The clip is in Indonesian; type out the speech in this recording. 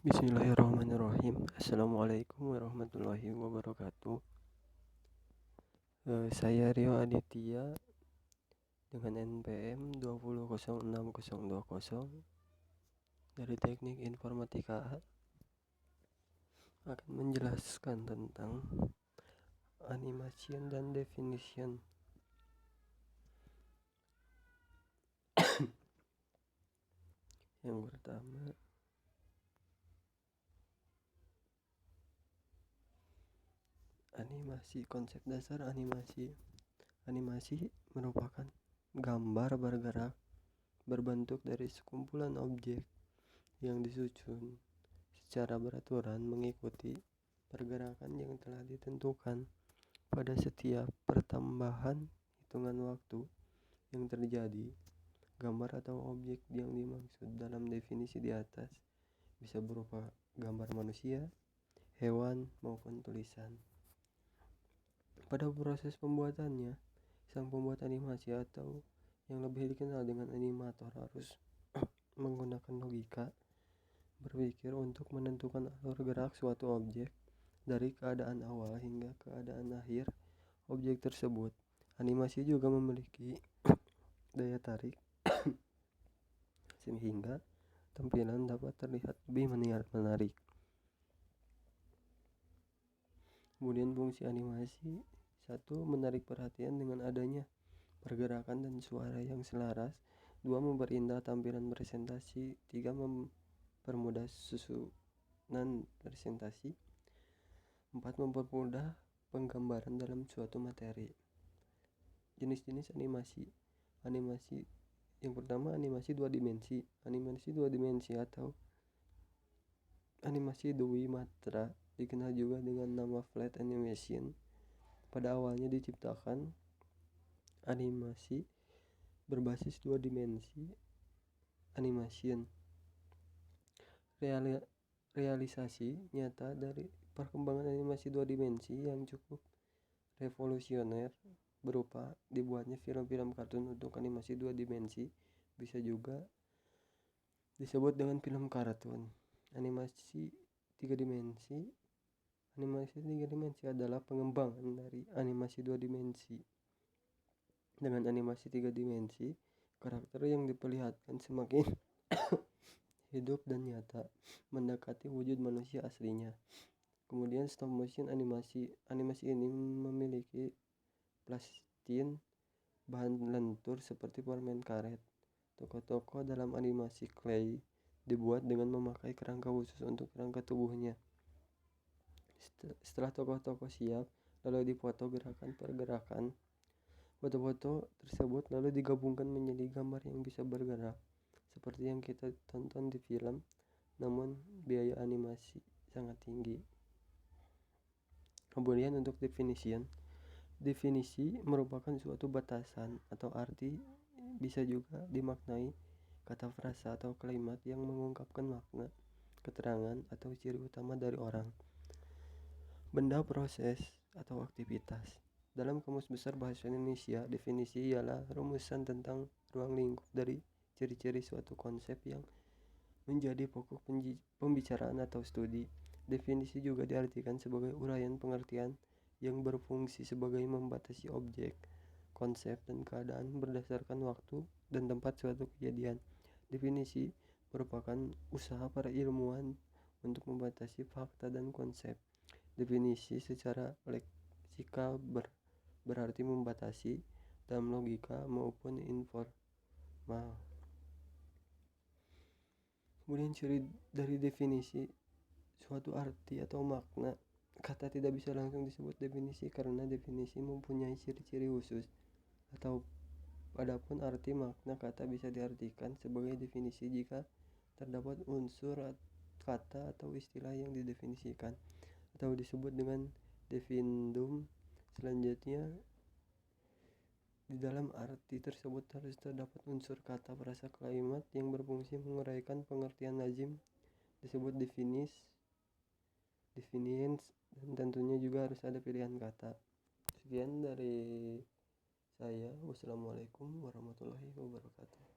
Bismillahirrahmanirrahim. Assalamualaikum warahmatullahi wabarakatuh. Saya Rio Aditya dengan NPM 2006020 dari Teknik Informatika akan menjelaskan tentang animation dan definition. Yang pertama, animasi. Konsep dasar animasi. Animasi merupakan gambar bergerak berbentuk dari sekumpulan objek yang disusun secara beraturan mengikuti pergerakan yang telah ditentukan pada setiap pertambahan hitungan waktu yang terjadi. Gambar atau objek yang dimaksud dalam definisi di atas bisa berupa gambar manusia, hewan, maupun tulisan. Pada proses pembuatannya, sang pembuat animasi atau yang lebih dikenal dengan animator harus menggunakan logika berpikir untuk menentukan alur gerak suatu objek dari keadaan awal hingga keadaan akhir objek tersebut. Animasi juga memiliki daya tarik sehingga tampilan dapat terlihat lebih menarik. Kemudian fungsi animasi: 1. Menarik perhatian dengan adanya pergerakan dan suara yang selaras. 2. Memperindah tampilan presentasi. 3. Mempermudah susunan presentasi. 4. Mempermudah penggambaran dalam suatu materi. Jenis-jenis animasi. Yang pertama, animasi dua dimensi. Animasi dua dimensi atau animasi dwimatra dikenal juga dengan nama flat animation. Pada awalnya diciptakan animasi berbasis dua dimensi animation. Realisasi nyata dari perkembangan animasi dua dimensi yang cukup revolusioner berupa dibuatnya film-film kartun untuk animasi dua dimensi, bisa juga disebut dengan film kartun. Animasi tiga dimensi adalah pengembangan dari animasi dua dimensi. Dengan animasi tiga dimensi, karakter yang diperlihatkan semakin hidup dan nyata, mendekati wujud manusia aslinya. Kemudian stop motion animasi. Animasi ini memiliki plastin bahan lentur seperti permen karet. Tokoh-tokoh dalam animasi clay dibuat dengan memakai kerangka khusus untuk kerangka tubuhnya. Setelah tokoh-tokoh siap, lalu dipoto gerakan per gerakan. Foto-foto tersebut lalu digabungkan menjadi gambar yang bisa bergerak seperti yang kita tonton di film, namun biaya animasi sangat tinggi. Kemudian untuk definisi merupakan suatu batasan atau arti, bisa juga dimaknai kata frasa atau kalimat yang mengungkapkan makna, keterangan, atau ciri utama dari orang, benda, proses, atau aktivitas. Dalam Kamus Besar Bahasa Indonesia, definisi ialah rumusan tentang ruang lingkup dari ciri-ciri suatu konsep yang menjadi pokok pembicaraan atau studi. Definisi juga diartikan sebagai uraian pengertian yang berfungsi sebagai membatasi objek, konsep, dan keadaan berdasarkan waktu dan tempat suatu kejadian. Definisi merupakan usaha para ilmuwan untuk membatasi fakta dan konsep. Definisi secara leksikal berarti membatasi dalam logika maupun informal. Kemudian ciri dari definisi: suatu arti atau makna. Kata tidak bisa langsung disebut definisi karena definisi mempunyai ciri-ciri khusus. Adapun arti makna kata bisa diartikan sebagai definisi jika terdapat unsur kata atau istilah yang didefinisikan atau disebut dengan definitum. Selanjutnya, di dalam arti tersebut harus terdapat unsur kata, frasa, kalimat yang berfungsi menguraikan pengertian lazim, disebut definiens, dan tentunya juga harus ada pilihan kata. Sekian dari saya. Wassalamualaikum warahmatullahi wabarakatuh.